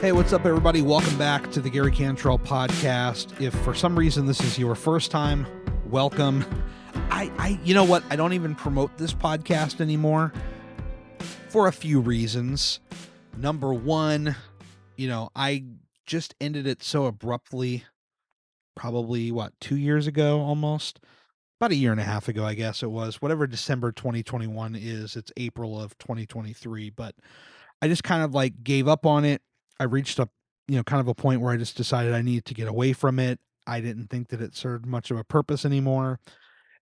Hey, what's up, everybody? Welcome back to the Gary Cantrell podcast. If for some reason this is your first time, welcome. You know what? I don't even promote this podcast anymore for a few reasons. Number one, I just ended it so abruptly, probably 2 years ago, almost about a year and a half ago, I guess it was. Whatever December 2021 is, it's April of 2023. But I just kind of gave up on it. I reached up, kind of a point where I just decided I needed to get away from it. I didn't think that it served much of a purpose anymore.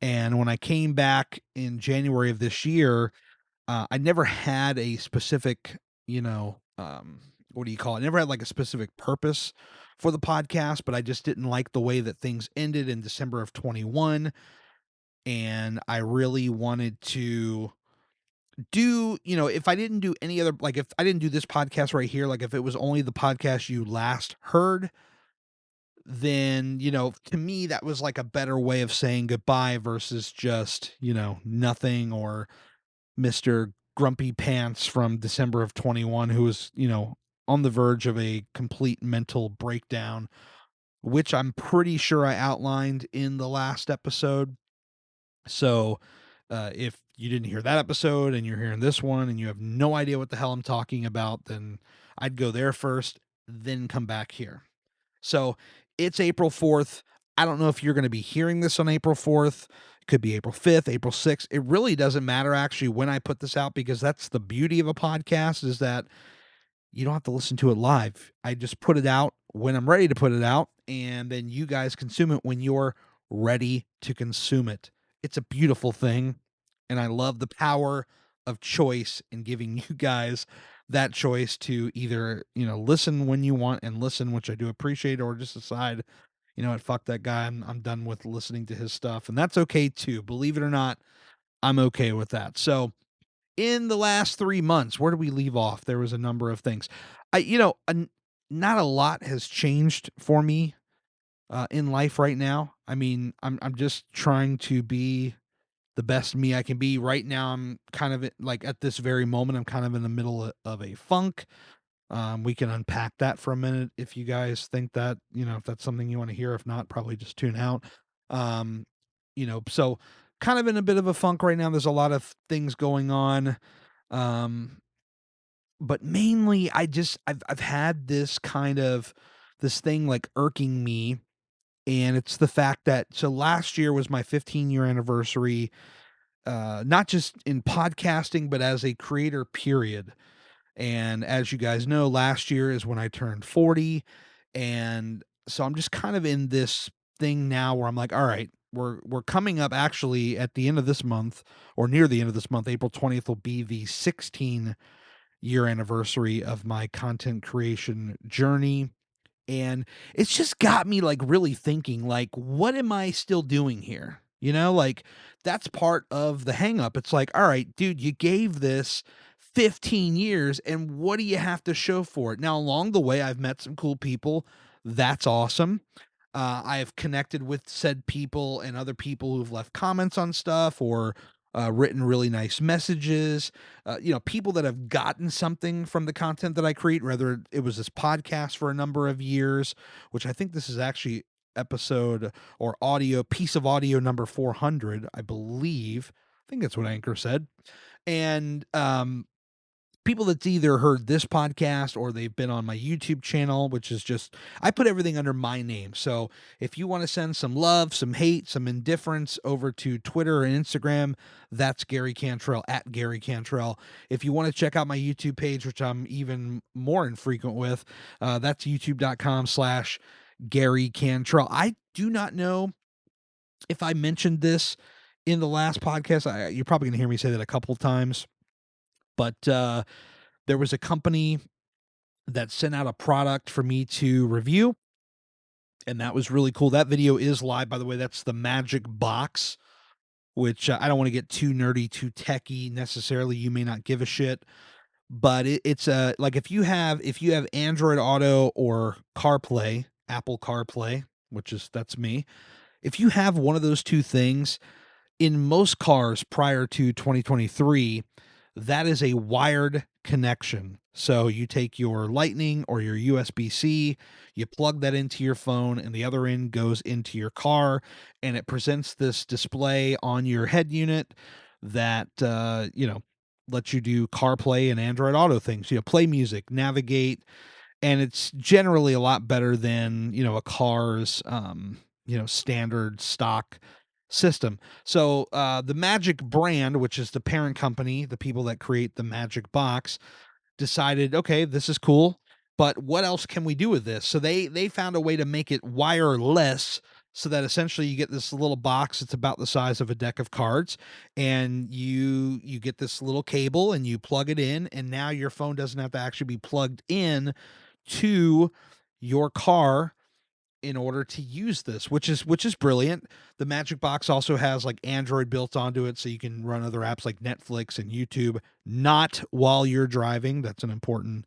And when I came back in January of this year, I never had a specific, what do you call it? I never had a specific purpose for the podcast, but I just didn't like the way that things ended in December of 21. And I really wanted to do, if I didn't do any other, if I didn't do this podcast right here, if it was only the podcast you last heard, then, to me, that was a better way of saying goodbye versus just, nothing, or Mr. Grumpy Pants from December of 21, who was, on the verge of a complete mental breakdown, which I'm pretty sure I outlined in the last episode. So, if you didn't hear that episode and you're hearing this one and you have no idea what the hell I'm talking about, then I'd go there first, then come back here. So it's April 4th. I don't know if you're going to be hearing this on April 4th. It could be April 5th, April 6th. It really doesn't matter actually when I put this out, because that's the beauty of a podcast, is that you don't have to listen to it live. I just put it out when I'm ready to put it out, and then you guys consume it when you're ready to consume it. It's a beautiful thing, and I love the power of choice in giving you guys that choice to either, listen when you want and listen, which I do appreciate, or just decide, what, fuck that guy, I'm done with listening to his stuff, and that's okay too. Believe it or not, I'm okay with that. So in the last 3 months, where do we leave off? There was a number of things. Not a lot has changed for me in life right now. I mean, I'm just trying to be the best me I can be. Right now, I'm kind of at this very moment, I'm kind of in the middle of a funk. We can unpack that for a minute if you guys think that, if that's something you want to hear. If not, probably just tune out. So kind of in a bit of a funk right now. There's a lot of things going on. But mainly I've had this thing irking me, and it's the fact that, so last year was my 15-year anniversary, not just in podcasting, but as a creator, period. And as you guys know, last year is when I turned 40. And so I'm just kind of in this thing now where I'm like, all right, we're coming up actually at the end of this month, or near the end of this month. April 20th will be the 16-year anniversary of my content creation journey. And it's just got me really thinking, what am I still doing here? That's part of the hang up. It's all right, dude, you gave this 15 years, and what do you have to show for it? Now, along the way, I've met some cool people. That's awesome. I've connected with said people and other people who've left comments on stuff, or written really nice messages, people that have gotten something from the content that I create, whether it was this podcast for a number of years, which I think this is actually episode or piece of audio number 400, I believe. I think that's what Anchor said. And people that's either heard this podcast or they've been on my YouTube channel, which is just, I put everything under my name. So if you want to send some love, some hate, some indifference over to Twitter and Instagram, that's Gary Cantrell, at Gary Cantrell. If you want to check out my YouTube page, which I'm even more infrequent with, that's youtube.com/Gary Cantrell. I do not know if I mentioned this in the last podcast. You're probably going to hear me say that a couple of times. But there was a company that sent out a product for me to review, and that was really cool. That video is live, by the way. That's the Magic Box, which I don't want to get too nerdy, too techie necessarily. You may not give a shit, but it's if you have Android Auto or CarPlay, Apple CarPlay, that's me. If you have one of those two things, in most cars prior to 2023, that is a wired connection. So you take your Lightning or your USB-C, you plug that into your phone, and the other end goes into your car, and it presents this display on your head unit that lets you do CarPlay and Android Auto things. Play music, navigate, and it's generally a lot better than a car's standard stock system. So the Magic brand, which is the parent company, the people that create the Magic Box, decided, okay, this is cool, but what else can we do with this? So they found a way to make it wireless, so that essentially you get this little box. It's about the size of a deck of cards, and you get this little cable and you plug it in, and now your phone doesn't have to actually be plugged in to your car in order to use this, which is brilliant. The Magic Box also has like Android built onto it, so you can run other apps like Netflix and YouTube, not while you're driving. That's an important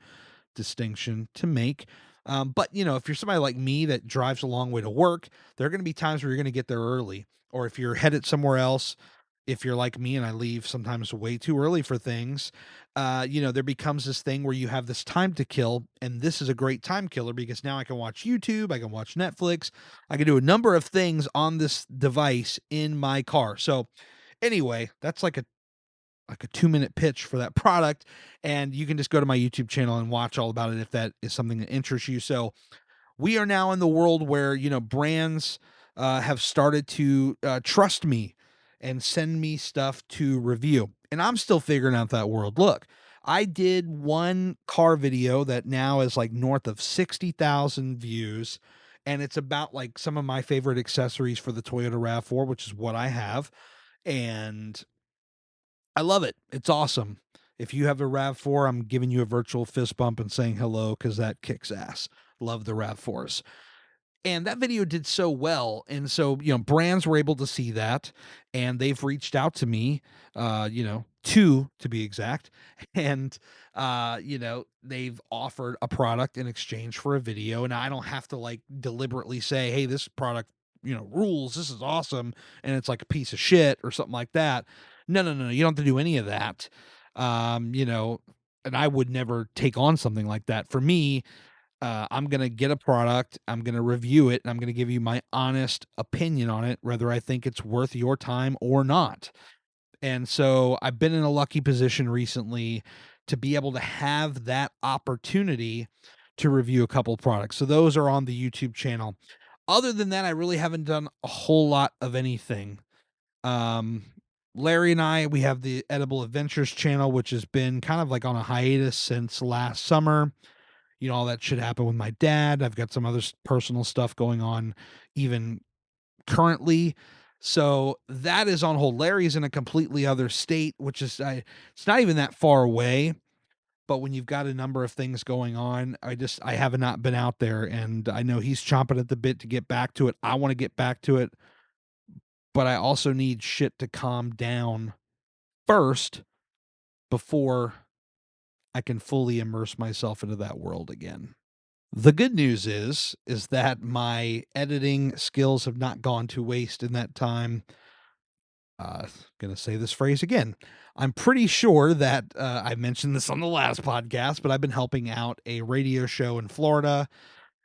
distinction to make. But if you're somebody like me that drives a long way to work, there are going to be times where you're going to get there early, or if you're headed somewhere else. If you're like me and I leave sometimes way too early for things, there becomes this thing where you have this time to kill, and this is a great time killer because now I can watch YouTube, I can watch Netflix, I can do a number of things on this device in my car. So anyway, that's like a 2-minute pitch for that product, and you can just go to my YouTube channel and watch all about it if that is something that interests you. So we are now in the world where brands have started to trust me and send me stuff to review, and I'm still figuring out that world. Look, I did one car video that now is like north of 60,000 views, and it's about like some of my favorite accessories for the Toyota RAV4, which is what I have, and I love it. It's awesome. If you have a RAV4, I'm giving you a virtual fist bump and saying hello, because that kicks ass. Love the RAV4s. And that video did so well. And so, brands were able to see that, and they've reached out to me, two to be exact. And, they've offered a product in exchange for a video. And I don't have to like deliberately say, hey, this product, rules. This is awesome. And it's like a piece of shit or something like that. No, no, no, no. You don't have to do any of that. And I would never take on something like that. For me, I'm going to get a product, I'm going to review it, and I'm going to give you my honest opinion on it, whether I think it's worth your time or not. And so I've been in a lucky position recently to be able to have that opportunity to review a couple of products. So those are on the YouTube channel. Other than that, I really haven't done a whole lot of anything. Um, Larry and we have the Edible Adventures channel, which has been kind of like on a hiatus since last summer. All that shit happened with my dad. I've got some other personal stuff going on even currently. So that is on hold. Larry's in a completely other state, which is, it's not even that far away. But when you've got a number of things going on, I have not been out there, and I know he's chomping at the bit to get back to it. I want to get back to it, but I also need shit to calm down first before I can fully immerse myself into that world again. The good news is that my editing skills have not gone to waste in that time. Gonna say this phrase again. I'm pretty sure that I mentioned this on the last podcast, but I've been helping out a radio show in Florida.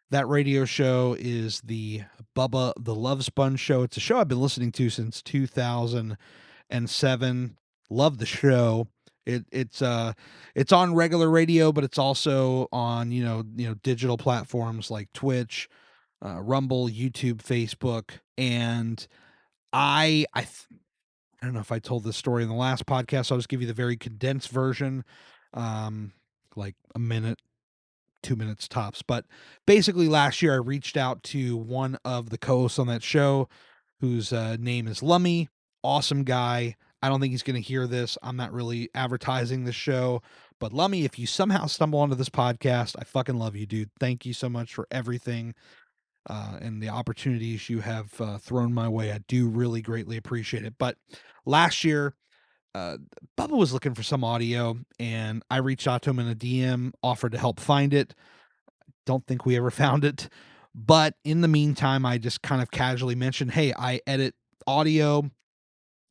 That radio show is the Bubba the Love Sponge Show. It's a show I've been listening to since 2007. Love the show. It's on regular radio, but it's also on digital platforms like Twitch, Rumble, YouTube, Facebook, and I don't know if I told this story in the last podcast. So I'll just give you the very condensed version, like a minute, 2 minutes tops. But basically, last year I reached out to one of the co-hosts on that show, whose name is Lummy. Awesome guy. I don't think he's going to hear this. I'm not really advertising this show. But Lummy, if you somehow stumble onto this podcast, I fucking love you, dude. Thank you so much for everything and the opportunities you have thrown my way. I do really greatly appreciate it. But last year, Bubba was looking for some audio, and I reached out to him in a DM, offered to help find it. Don't think we ever found it. But in the meantime, I just kind of casually mentioned, hey, I edit audio.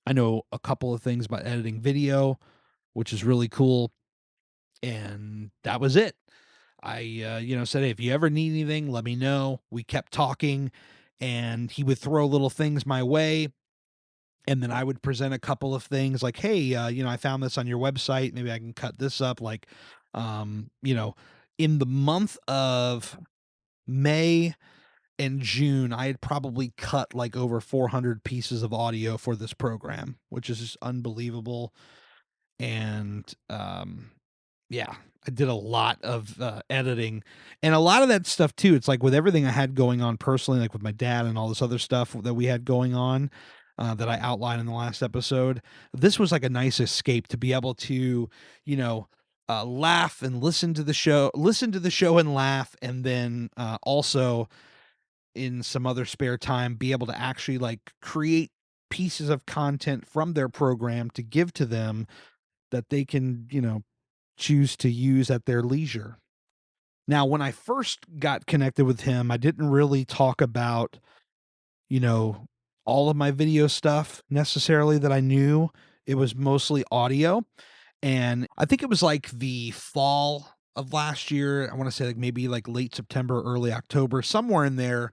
I know a couple of things about editing video, which is really cool. And that was it. I, said, "Hey, if you ever need anything, let me know." We kept talking, and he would throw little things my way, and then I would present a couple of things like, "Hey, I found this on your website. Maybe I can cut this up." Like, in the month of May and June, I had probably cut like over 400 pieces of audio for this program, which is just unbelievable. And yeah, I did a lot of editing, and a lot of that stuff too. It's like with everything I had going on personally, like with my dad and all this other stuff that we had going on, that I outlined in the last episode. This was like a nice escape to be able to, you know, laugh and listen to the show and laugh, and then also in some other spare time be able to actually like create pieces of content from their program to give to them that they can, choose to use at their leisure. Now, when I first got connected with him, I didn't really talk about, you know, all of my video stuff necessarily that I knew. It was mostly audio. And I think it was like the fall of last year. I want to say like maybe like late September, early October, somewhere in there.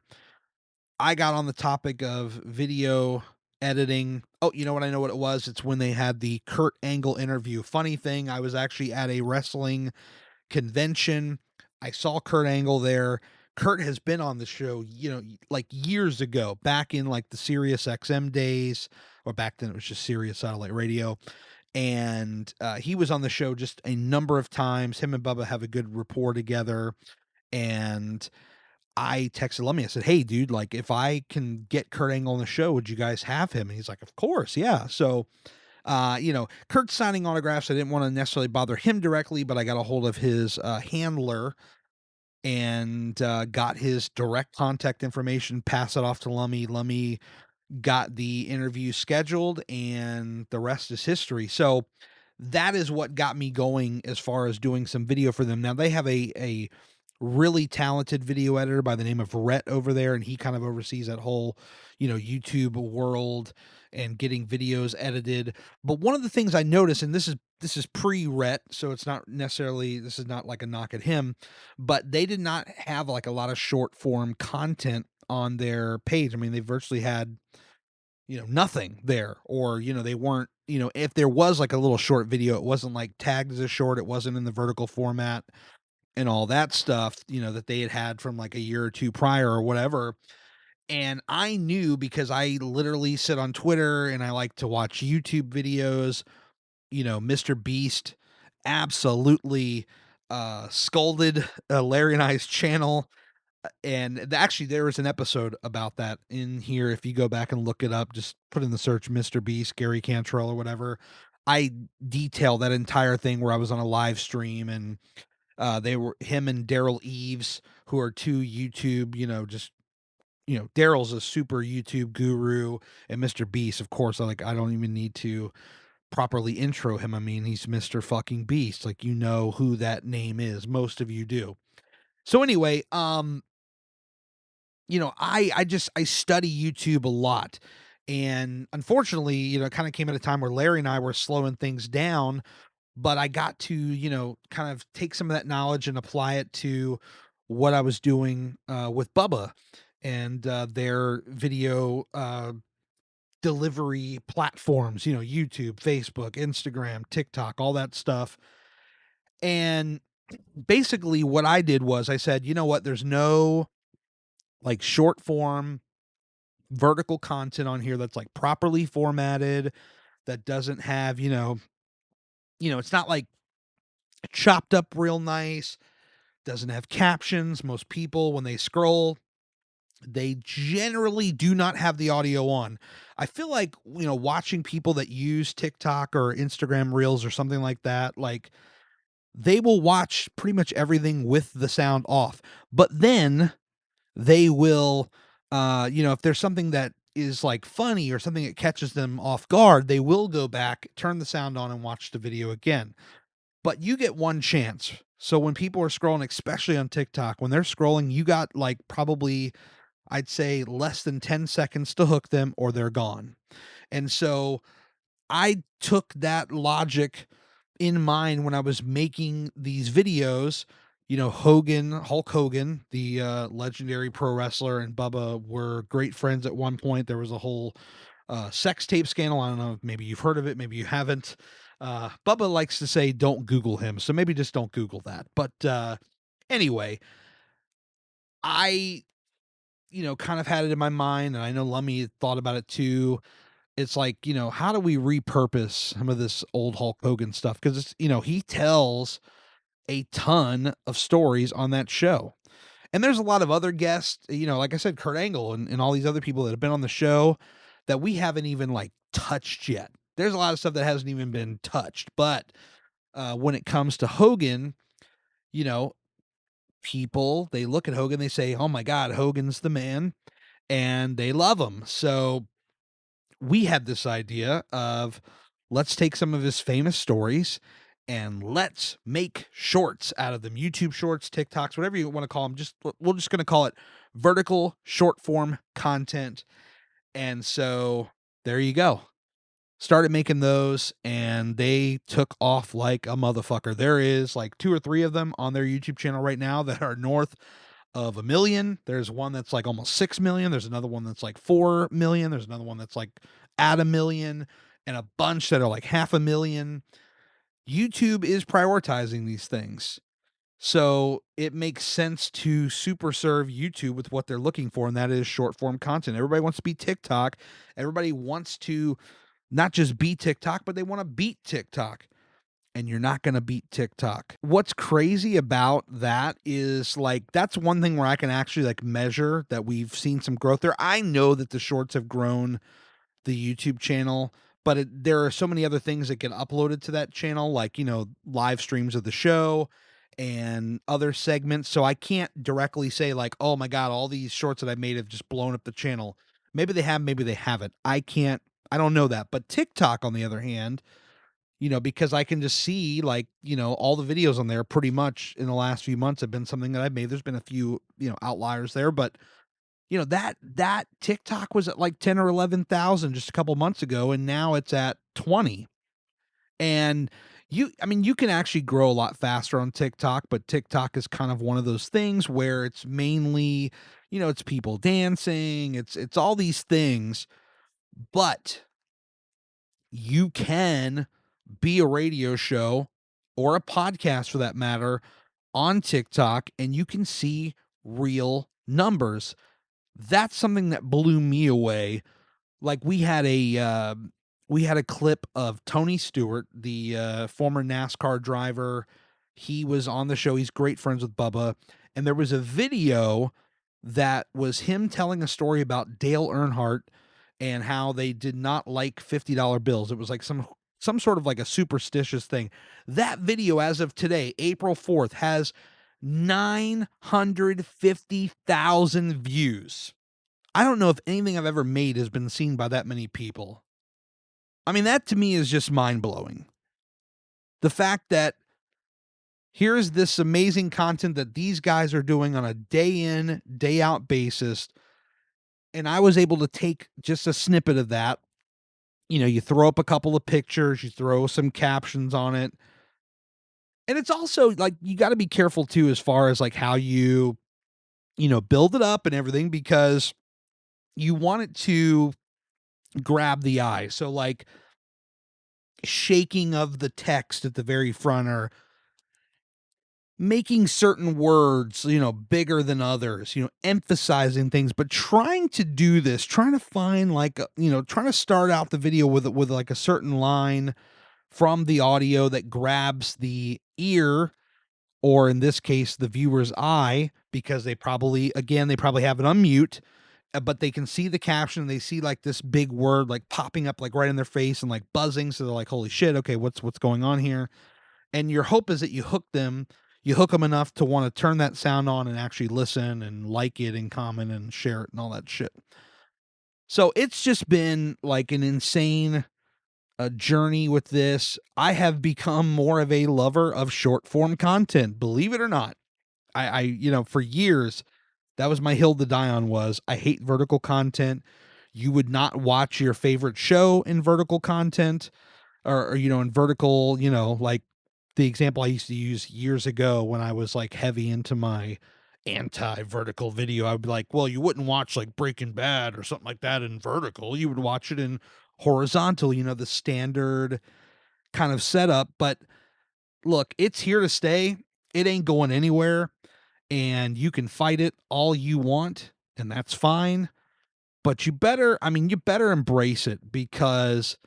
I got on the topic of video editing. Oh, you know what? I know what it was. It's when they had the Kurt Angle interview. Funny thing, I was actually at a wrestling convention. I saw Kurt Angle there. Kurt has been on the show, like years ago, back in like the Sirius XM days, or back then it was just Sirius satellite radio. And he was on the show just a number of times. Him and Bubba have a good rapport together. And I texted Lemmy. I said, "Hey, dude, like if I can get Kurt Angle on the show, would you guys have him?" And he's like, "Of course, yeah." So Kurt's signing autographs. I didn't want to necessarily bother him directly, but I got a hold of his handler and got his direct contact information, pass it off to Lummy. Lummy got the interview scheduled, and the rest is history. So that is what got me going as far as doing some video for them. Now they have a really talented video editor by the name of Rhett over there, and he kind of oversees that whole, YouTube world and getting videos edited. But one of the things I noticed, and this is pre-Rhett, so it's not necessarily, this is not like a knock at him, but they did not have like a lot of short form content on their page. I mean, they virtually had, nothing there, or, they weren't, if there was like a little short video, it wasn't like tagged as a short, it wasn't in the vertical format and all that stuff, that they had from like a year or two prior or whatever. And I knew, because I literally sit on Twitter and I like to watch YouTube videos, Mr. Beast absolutely scolded Larry and I's channel. And actually, there was an episode about that in here. If you go back and look it up, just put in the search Mr. Beast, Gary Cantrell, or whatever. I detail that entire thing where I was on a live stream, and they were him and Daryl Eves, who are two YouTube, Daryl's a super YouTube guru, and Mr. Beast, of course, I don't even need to properly intro him. I mean, he's Mr. fucking Beast. Like, who that name is. Most of you do. So anyway, I study YouTube a lot. And unfortunately, it kind of came at a time where Larry and I were slowing things down, but I got to, kind of take some of that knowledge and apply it to what I was doing with Bubba and their video delivery platforms, YouTube, Facebook, Instagram, TikTok, all that stuff. And basically what I did was I said, you know what, there's no like short form vertical content on here that's like properly formatted, that doesn't have, it's not like chopped up real nice, doesn't have captions. Most people, when they scroll, they generally do not have the audio on. I feel like, watching people that use TikTok or Instagram Reels or something like that, like they will watch pretty much everything with the sound off. But then they will, if there's something that is like funny or something that catches them off guard, they will go back, turn the sound on, and watch the video again. But you get one chance. So when people are scrolling, especially on TikTok, when they're scrolling, you got like probably, I'd say, less than 10 seconds to hook them, or they're gone. And so I took that logic in mind when I was making these videos. Hulk Hogan, the legendary pro wrestler, and Bubba were great friends at one point. There was a whole sex tape scandal. I don't know, maybe you've heard of it, maybe you haven't. Bubba likes to say, don't Google him. So maybe just don't Google that. But anyway, I, kind of had it in my mind, and I know Lummy thought about it too. It's like, how do we repurpose some of this old Hulk Hogan stuff? Because he tells a ton of stories on that show. And there's a lot of other guests, like I said, Kurt Angle and all these other people that have been on the show that we haven't even like touched yet. There's a lot of stuff that hasn't even been touched. But when it comes to Hogan, you know, people, they look at Hogan, they say, oh my God, Hogan's the man, and they love him. So we had this idea of, let's take some of his famous stories and let's make shorts out of them. YouTube shorts, TikToks, whatever you want to call them. We're just going to call it vertical short form content. And so there you go. Started making those, and they took off like a motherfucker. There is like 2 or 3 of them on their YouTube channel right now that are north of 1 million. There's one that's like almost 6 million. There's another one that's like 4 million. There's another one that's like at 1 million, and a bunch that are like 500,000. YouTube is prioritizing these things. So it makes sense to super serve YouTube with what they're looking for, and that is short form content. Everybody wants to be TikTok. Everybody wants to not just be TikTok, but they want to beat TikTok. And you're not going to beat TikTok. What's crazy about that is like, that's one thing where I can actually like measure that we've seen some growth there. I know that the shorts have grown the YouTube channel, but there are so many other things that get uploaded to that channel, like, live streams of the show and other segments. So I can't directly say like, oh my God, all these shorts that I made have just blown up the channel. Maybe they have, maybe they haven't. I don't know that. But TikTok, on the other hand, because I can just see like, all the videos on there pretty much in the last few months have been something that I've made. There's been a few, outliers there, but that TikTok was at like 10 or 11,000 just a couple months ago, and now it's at 20. And you can actually grow a lot faster on TikTok, but TikTok is kind of one of those things where it's mainly, it's people dancing, it's all these things, but you can be a radio show or a podcast for that matter on TikTok, and you can see real numbers. That's something that blew me away. Like we had a clip of Tony Stewart, the former NASCAR driver. He was on the show. He's great friends with Bubba. And there was a video that was him telling a story about Dale Earnhardt and how they did not like $50 bills. It was like some sort of like a superstitious thing. That video, as of today, April 4th, has 950,000 views. I don't know if anything I've ever made has been seen by that many people. I mean, that to me is just mind-blowing. The fact that here's this amazing content that these guys are doing on a day in, day out basis, and I was able to take just a snippet of that. You throw up a couple of pictures, you throw some captions on it. And it's also like, you got to be careful too, as far as like how you build it up and everything, because you want it to grab the eye. So like shaking of the text at the very front, or making certain words, bigger than others, emphasizing things, but trying to do this, trying to find like, trying to start out the video with like a certain line from the audio that grabs the ear, or in this case, the viewer's eye, because they probably have it on mute, but they can see the caption. They see like this big word like popping up like right in their face and like buzzing. So they're like, holy shit, okay, what's going on here? And your hope is that you hook them enough to want to turn that sound on and actually listen and like it and comment and share it and all that shit. So it's just been like an insane journey with this. I have become more of a lover of short form content, believe it or not. I for years, that was my hill to die on. Was I hate vertical content. You would not watch your favorite show in vertical content, or in vertical, like the example I used to use years ago when I was like heavy into my anti-vertical video. I would be like, well, you wouldn't watch like Breaking Bad or something like that in vertical. You would watch it in horizontal, the standard kind of setup. But look, it's here to stay. It ain't going anywhere. And you can fight it all you want, and that's fine. But you better embrace it, because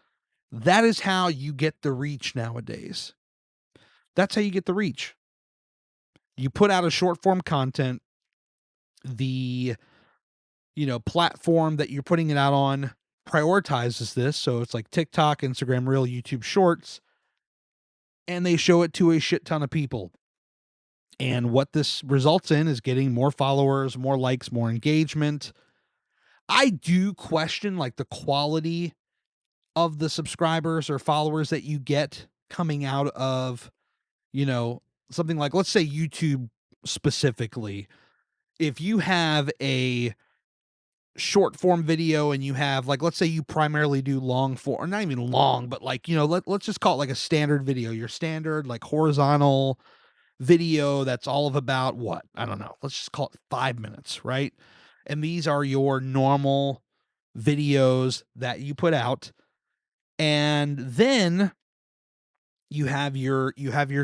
that is how you get the reach nowadays. That's how you get the reach. You put out a short form content, the platform that you're putting it out on prioritizes this. So it's like TikTok, Instagram Reel, YouTube Shorts, and they show it to a shit ton of people. And what this results in is getting more followers, more likes, more engagement. I do question like the quality of the subscribers or followers that you get coming out of, something like, let's say YouTube specifically. If you have a short form video and you have like, let's say you primarily do long form, or not even long, but like, let's just call it like a standard video, your standard like horizontal video that's all of about what? I don't know. Let's just call it 5 minutes, right? And these are your normal videos that you put out. And then you have your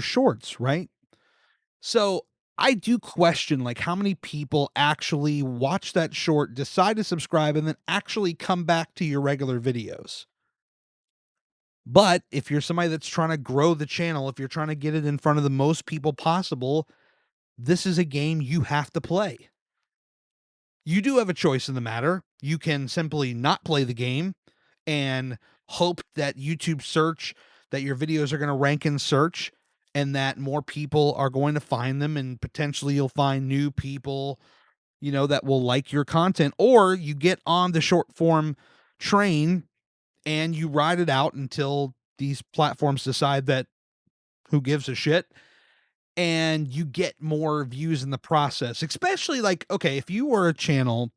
shorts, right? So I do question like how many people actually watch that short, decide to subscribe, and then actually come back to your regular videos. But if you're somebody that's trying to grow the channel, if you're trying to get it in front of the most people possible, this is a game you have to play. You do have a choice in the matter. You can simply not play the game and hope that YouTube search, that your videos are going to rank in search, and that more people are going to find them, and potentially you'll find new people, that will like your content. Or you get on the short form train and you ride it out until these platforms decide that who gives a shit, and you get more views in the process. Especially like, okay, if you were a channel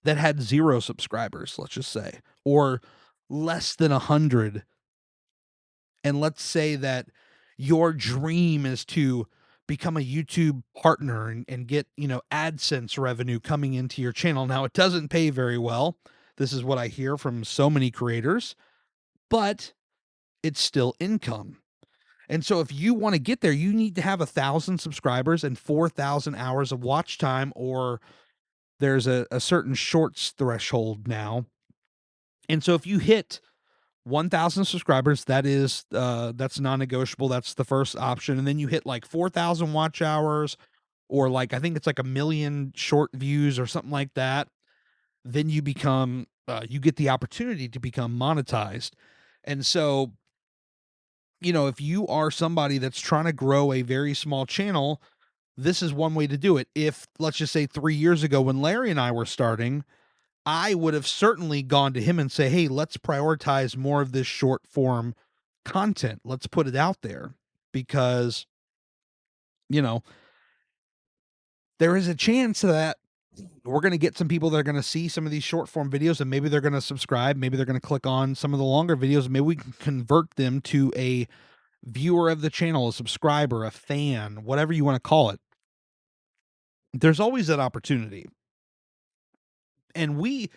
that had 0 subscribers, let's just say, or less than 100, and let's say that your dream is to become a YouTube partner and get, AdSense revenue coming into your channel. Now, it doesn't pay very well. This is what I hear from so many creators, but it's still income. And so if you want to get there, you need to have 1,000 subscribers and 4,000 hours of watch time, or there's a certain shorts threshold now. And so if you hit 1,000 subscribers, that's non-negotiable. That's the first option. And then you hit like 4,000 watch hours, or like, I think it's like 1 million short views or something like that. Then you become, you get the opportunity to become monetized. And so, if you are somebody that's trying to grow a very small channel, this is one way to do it. If, let's just say 3 years ago when Larry and I were starting, I would have certainly gone to him and say, hey, let's prioritize more of this short form content. Let's put it out there, because, there is a chance that we're going to get some people that are going to see some of these short form videos, and maybe they're going to subscribe. Maybe they're going to click on some of the longer videos. Maybe we can convert them to a viewer of the channel, a subscriber, a fan, whatever you want to call it. There's always that opportunity. And we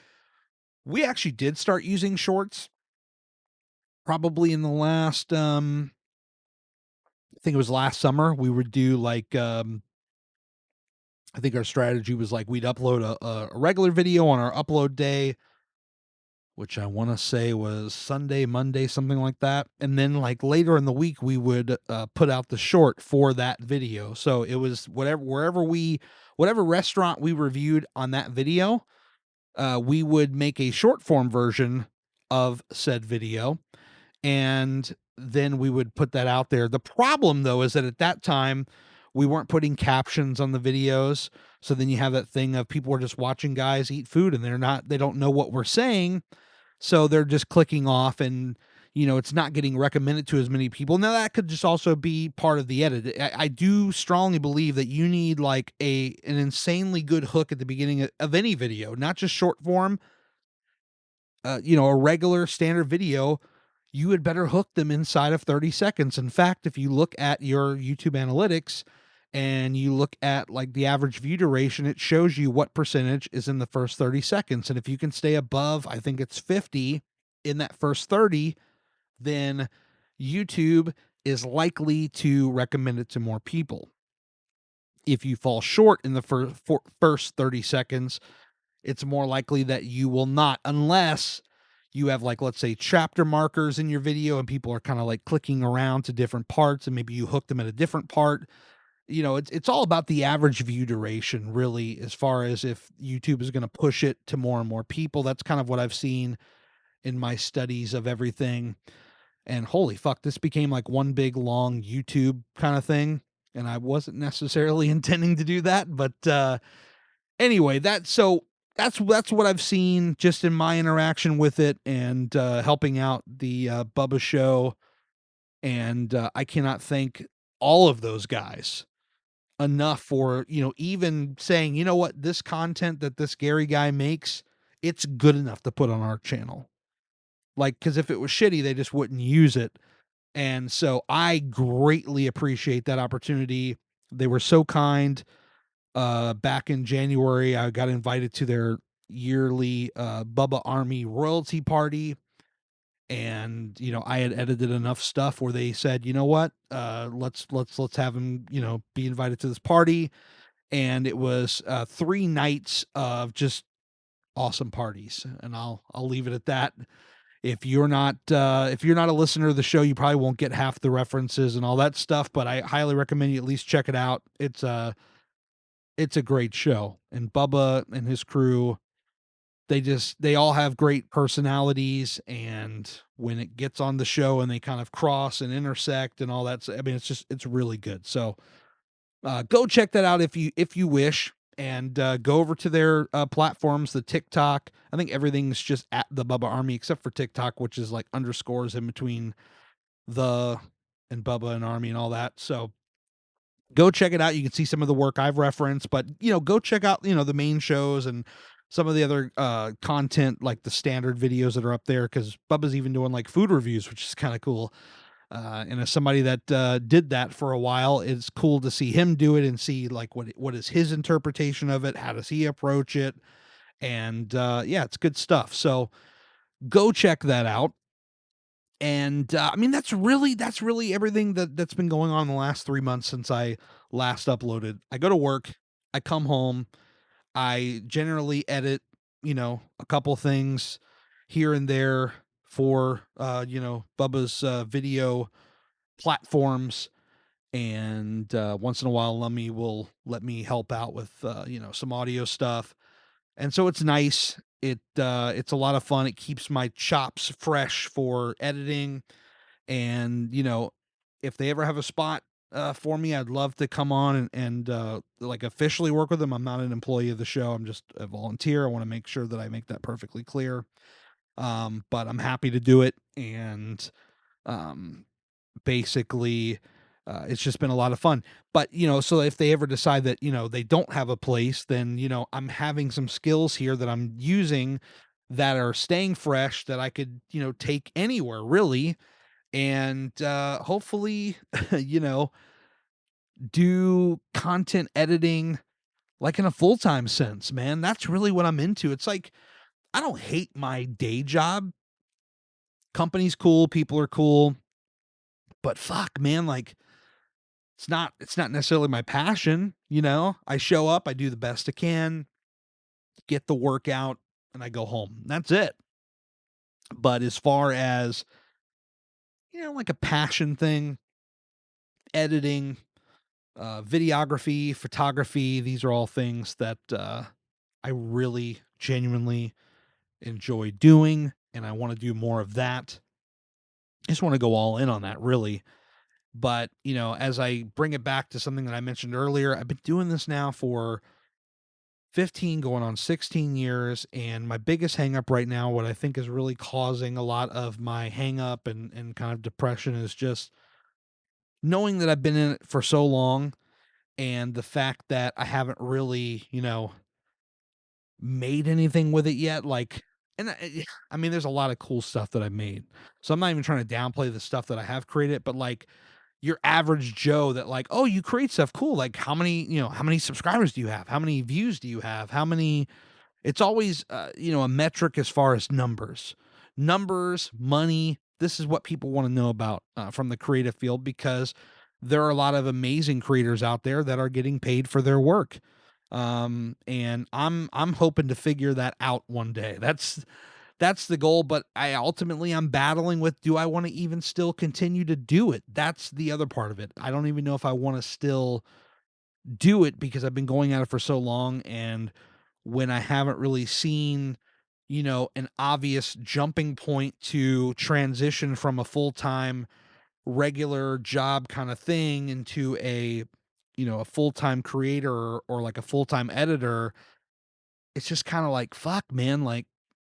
actually did start using shorts probably in the last, I think it was last summer. We would do like, I think our strategy was like, we'd upload a regular video on our upload day, which I want to say was Sunday, Monday, something like that. And then like later in the week, we would put out the short for that video. So it was whatever restaurant we reviewed on that video, we would make a short form version of said video, and then we would put that out there. The problem, though, is that at that time, we weren't putting captions on the videos. So then you have that thing of people are just watching guys eat food, and they don't know what we're saying. So they're just clicking off, and, it's not getting recommended to as many people. Now, that could just also be part of the edit. I do strongly believe that you need like an insanely good hook at the beginning of any video, not just short form. A regular standard video, you had better hook them inside of 30 seconds. In fact, if you look at your YouTube analytics and you look at like the average view duration, it shows you what percentage is in the first 30 seconds. And if you can stay above, I think it's 50 in that first 30, then YouTube is likely to recommend it to more people. If you fall short in the first 30 seconds, it's more likely that you will not, unless you have, like, let's say, chapter markers in your video and people are kind of like clicking around to different parts and maybe you hook them at a different part. It's all about the average view duration, really, as far as if YouTube is going to push it to more and more people. That's kind of what I've seen in my studies of everything. And holy fuck, this became like one big long YouTube kind of thing. And I wasn't necessarily intending to do that, but anyway, that's what I've seen just in my interaction with it and helping out the Bubba show. And I cannot thank all of those guys enough for, even saying, you know what, this content that this Gary guy makes, it's good enough to put on our channel. Like, because if it was shitty, they just wouldn't use it. And so I greatly appreciate that opportunity. They were so kind. Back in January, I got invited to their yearly Bubba Army royalty party. And I had edited enough stuff where they said, you know what, let's have him, be invited to this party. And it was 3 nights of just awesome parties, and I'll leave it at that. If you're not a listener to the show, you probably won't get half the references and all that stuff, but I highly recommend you at least check it out. It's a great show, and Bubba and his crew, they all have great personalities, and when it gets on the show and they kind of cross and intersect and all that, I mean, it's really good. So go check that out if you wish, and go over to their platforms, the TikTok. I think everything's just at the Bubba Army except for TikTok, which is like underscores in between the and Bubba and Army and all that. So go check it out. You can see some of the work I've referenced, but go check out the main shows and some of the other content, like the standard videos that are up there, because Bubba's even doing like food reviews, which is kind of cool. And as somebody that did that for a while, it's cool to see him do it and see like what is his interpretation of it, how does he approach it, and yeah, it's good stuff. So go check that out. And I mean, that's really everything that's been going on in the last 3 months since I last uploaded. I go to work, I come home, I generally edit, a couple things here and there for Bubba's video platforms, and once in a while Lummy will let me help out with some audio stuff, and so it's nice. It's a lot of fun. It keeps my chops fresh for editing, and if they ever have a spot for me, I'd love to come on and like officially work with them. I'm not an employee of the show, I'm just a volunteer. I want to make sure that I make that perfectly clear. But I'm happy to do it, and um basically it's just been a lot of fun. But so if they ever decide that they don't have a place, then I'm having some skills here that I'm using that are staying fresh, that I could take anywhere really, and hopefully do content editing like in a full-time sense. Man, that's really what I'm into. It's like, I don't hate my day job. Company's cool, people are cool, but fuck, man, like, it's not necessarily my passion. I show up, I do the best I can, get the workout, and I go home. That's it. But as far as, like a passion thing, editing, videography, photography, these are all things that I really genuinely enjoy doing, and I want to do more of that. I just want to go all in on that, really. But, as I bring it back to something that I mentioned earlier, I've been doing this now for 15 going on 16 years, and my biggest hang up right now, what I think is really causing a lot of my hang up and kind of depression, is just knowing that I've been in it for so long, and the fact that I haven't really, made anything with it yet. Like, And I mean, there's a lot of cool stuff that I've made. So I'm not even trying to downplay the stuff that I have created, but like your average Joe that like, oh, you create stuff cool. Like how many subscribers do you have? How many views do you have? How many it's always, a metric as far as numbers, money. This is what people want to know about from the creative field, because there are a lot of amazing creators out there that are getting paid for their work. And I'm hoping to figure that out one day. That's the goal. But I'm battling with, do I want to even still continue to do it? That's the other part of it. I don't even know if I want to still do it, because I've been going at it for so long, and when I haven't really seen, an obvious jumping point to transition from a full-time regular job kind of thing into a full-time creator, or like a full-time editor, it's just kind of like, fuck, man, like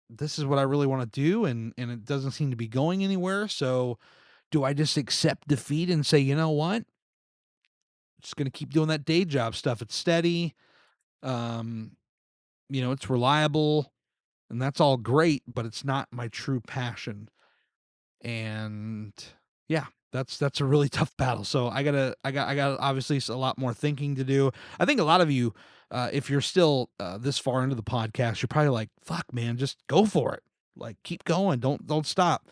this is what I really want to do, and it doesn't seem to be going anywhere. So do I just accept defeat and say, you know what? Just going to keep doing that day job stuff. It's steady. Um, it's reliable, and that's all great, but it's not my true passion. And yeah, that's a really tough battle. So I got obviously a lot more thinking to do. I think a lot of you, if you're still this far into the podcast, you're probably like, fuck, man, just go for it. Like, keep going. Don't stop.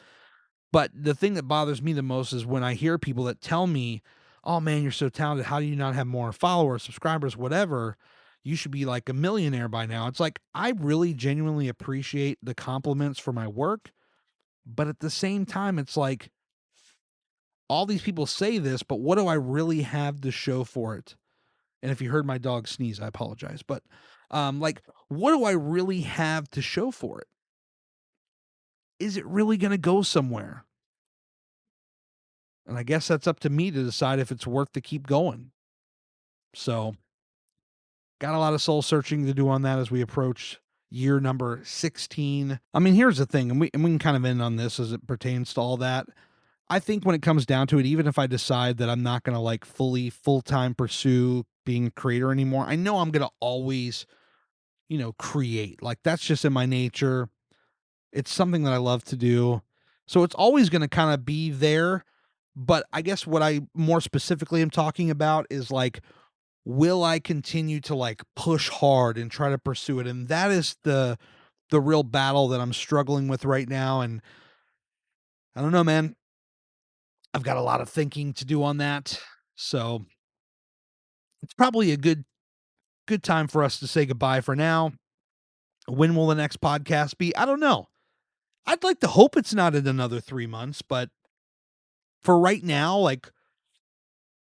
But the thing that bothers me the most is when I hear people that tell me, oh man, you're so talented. How do you not have more followers, subscribers, whatever? You should be like a millionaire by now. It's like, I really genuinely appreciate the compliments for my work. But at the same time, it's like, all these people say this, but what do I really have to show for it? And if you heard my dog sneeze, I apologize. But like, what do I really have to show for it? Is it really going to go somewhere? And I guess that's up to me to decide if it's worth to keep going. So, got a lot of soul searching to do on that as we approach year number 16. I mean, here's the thing, and we can kind of end on this as it pertains to all that. I think when it comes down to it, even if I decide that I'm not going to like full-time pursue being a creator anymore, I know I'm going to always, create. Like, that's just in my nature. It's something that I love to do. So it's always going to kind of be there. But I guess what I more specifically am talking about is like, will I continue to like push hard and try to pursue it? And that is the real battle that I'm struggling with right now. And I don't know, man. I've got a lot of thinking to do on that. So it's probably a good time for us to say goodbye for now. When will the next podcast be? I don't know. I'd like to hope it's not in another 3 months, but for right now, like,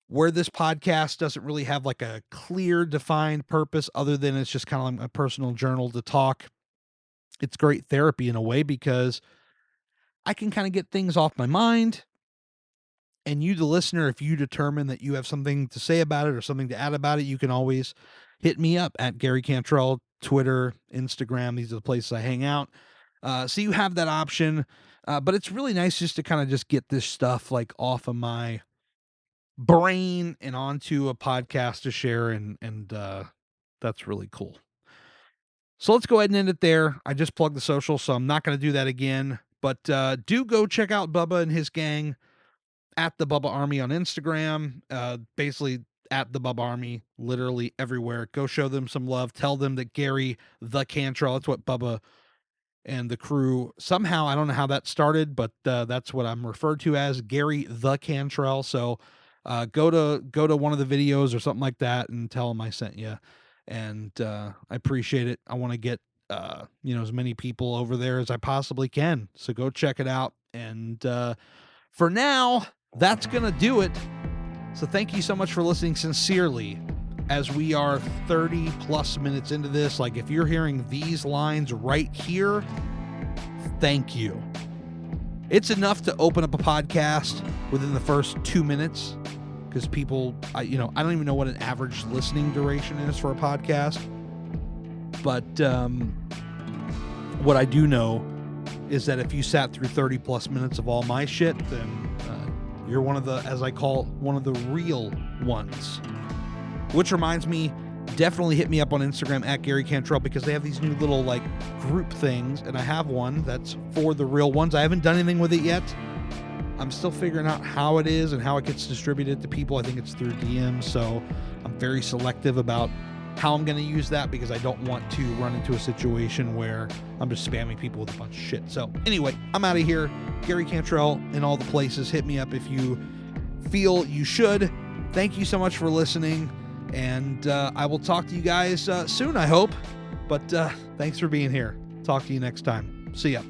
where this podcast doesn't really have like a clear defined purpose other than it's just kind of like a personal journal to talk. It's great therapy in a way, because I can kind of get things off my mind. And you, the listener, if you determine that you have something to say about it or something to add about it, you can always hit me up at Gary Cantrell, Twitter, Instagram. These are the places I hang out. So you have that option. But it's really nice just to kind of just get this stuff like off of my brain and onto a podcast to share. And that's really cool. So let's go ahead and end it there. I just plugged the social, so I'm not going to do that again. But do go check out Bubba and his gang at the Bubba Army on Instagram, basically at the Bubba Army, literally everywhere. Go show them some love. Tell them that Gary the Cantrell, that's what Bubba and the crew, somehow, I don't know how that started, but that's what I'm referred to as, Gary the Cantrell. So go to one of the videos or something like that and tell them I sent you. And I appreciate it. I want to get as many people over there as I possibly can. So go check it out. And for now, that's going to do it. So thank you so much for listening sincerely, as we are 30 plus minutes into this. Like, if you're hearing these lines right here, thank you. It's enough to open up a podcast within the first 2 minutes, because people, I don't even know what an average listening duration is for a podcast. But what I do know is that if you sat through 30 plus minutes of all my shit, then you're one of the, as I call, one of the real ones. Which reminds me, definitely hit me up on Instagram at Gary Cantrell, because they have these new little like group things, and I have one that's for the real ones. I haven't done anything with it yet. I'm still figuring out how it is and how it gets distributed to people. I think it's through DMs, so I'm very selective about how I'm going to use that, because I don't want to run into a situation where I'm just spamming people with a bunch of shit. So anyway, I'm out of here. Gary Cantrell in all the places. Hit me up if you feel you should. Thank you so much for listening, and I will talk to you guys soon, I hope. But thanks for being here. Talk to you next time. See ya.